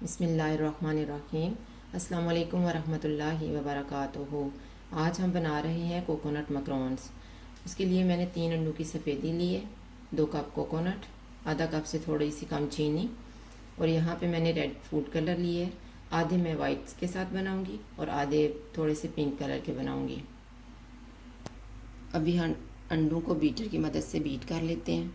बिस्मिल्लाहिर्रहमानिर्रहीम। अस्सलाम वालेकुम वरहमतुल्लाहि वबरकातुहू। आज हम बना रहे हैं कोकोनट मकरोन्स। उसके लिए मैंने 3 अंडों की सफ़ेदी ली है, 2 कप कोकोनट, आधा कप से थोड़ी सी कम चीनी, और यहाँ पे मैंने रेड फूड कलर लिए। आधे मैं वाइट्स के साथ बनाऊँगी और आधे थोड़े से पिंक कलर के बनाऊँगी। अभी हम अंडों को बीटर की मदद से बीट कर लेते हैं।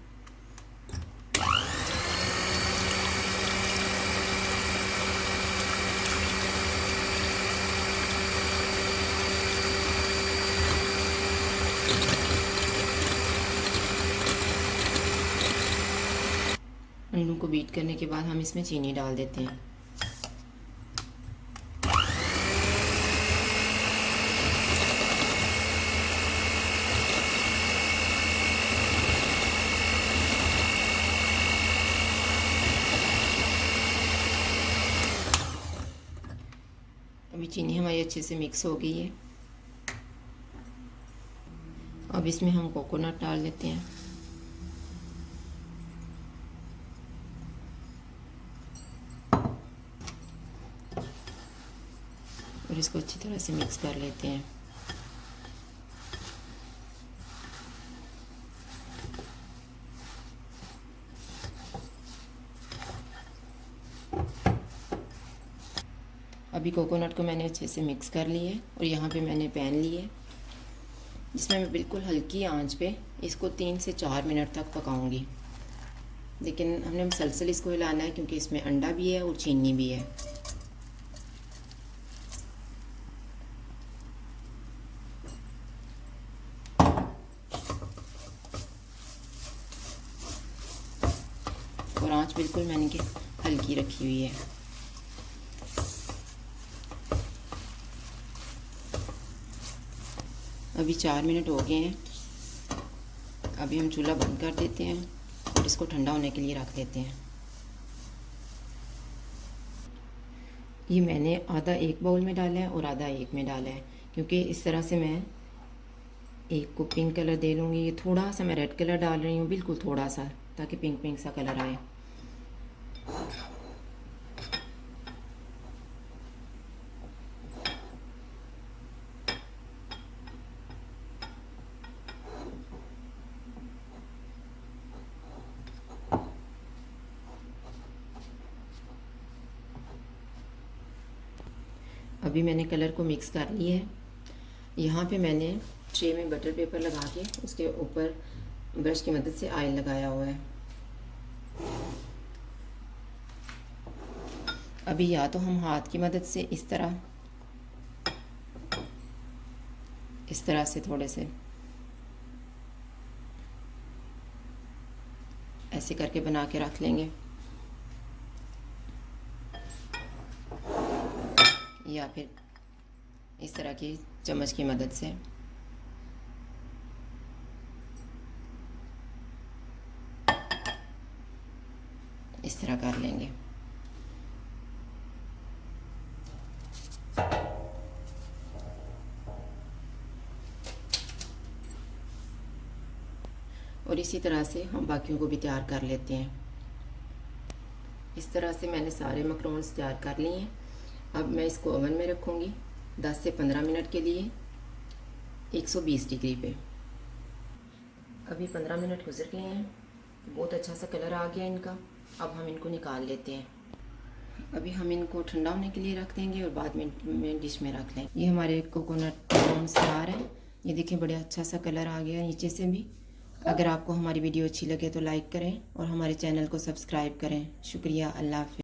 अंडों को बीट करने के बाद हम इसमें चीनी डाल देते हैं। अभी चीनी हमारी अच्छे से मिक्स हो गई है। अब इसमें हम कोकोनट डाल देते हैं। और इसको अच्छी तरह से मिक्स कर लेते हैं। अभी कोकोनट को मैंने अच्छे से मिक्स कर लिए और यहाँ पे मैंने पैन लिए, जिसमें मैं बिल्कुल हल्की आंच पे इसको 3 से 4 मिनट तक पकाऊंगी। लेकिन हमने मुसलसल इसको हिलाना है क्योंकि इसमें अंडा भी है और चीनी भी है। और आंच बिल्कुल मैंने कि हल्की रखी हुई है। अभी 4 मिनट हो गए हैं। अभी हम चूल्हा बंद कर देते हैं और इसको ठंडा होने के लिए रख देते हैं। ये मैंने आधा एक बाउल में डाला है और आधा एक में डाला है, क्योंकि इस तरह से मैं एक को पिंक कलर दे लूँगी। ये थोड़ा सा मैं रेड कलर डाल रही हूँ, बिल्कुल थोड़ा सा, ताकि पिंक पिंक सा कलर आए। अभी मैंने कलर को मिक्स कर लिया है। यहाँ पे मैंने ट्रे में बटर पेपर लगा के उसके ऊपर ब्रश की मदद से ऑयल लगाया हुआ है। अभी या तो हम हाथ की मदद से इस तरह से थोड़े से ऐसे करके बना के रख लेंगे, या फिर इस तरह की चम्मच की मदद से इस तरह कर लेंगे। और इसी तरह से हम बाकियों को भी तैयार कर लेते हैं। इस तरह से मैंने सारे मकरोन्स तैयार कर लिए हैं। अब मैं इसको ओवन में रखूँगी 10 से 15 मिनट के लिए 120 डिग्री पे। अभी 15 मिनट गुजर गए हैं, बहुत अच्छा सा कलर आ गया इनका। अब हम इनको निकाल लेते हैं। अभी हम इनको ठंडा होने के लिए रख देंगे और बाद में डिश में रख लेंगे। ये हमारे कोकोनट मकरोन्स तैयार हैं। ये देखिए बड़ा अच्छा सा कलर आ गया नीचे से भी। अगर आपको हमारी वीडियो अच्छी लगे तो लाइक करें और हमारे चैनल को सब्सक्राइब करें। शुक्रिया। अल्लाह हाफ़िज़।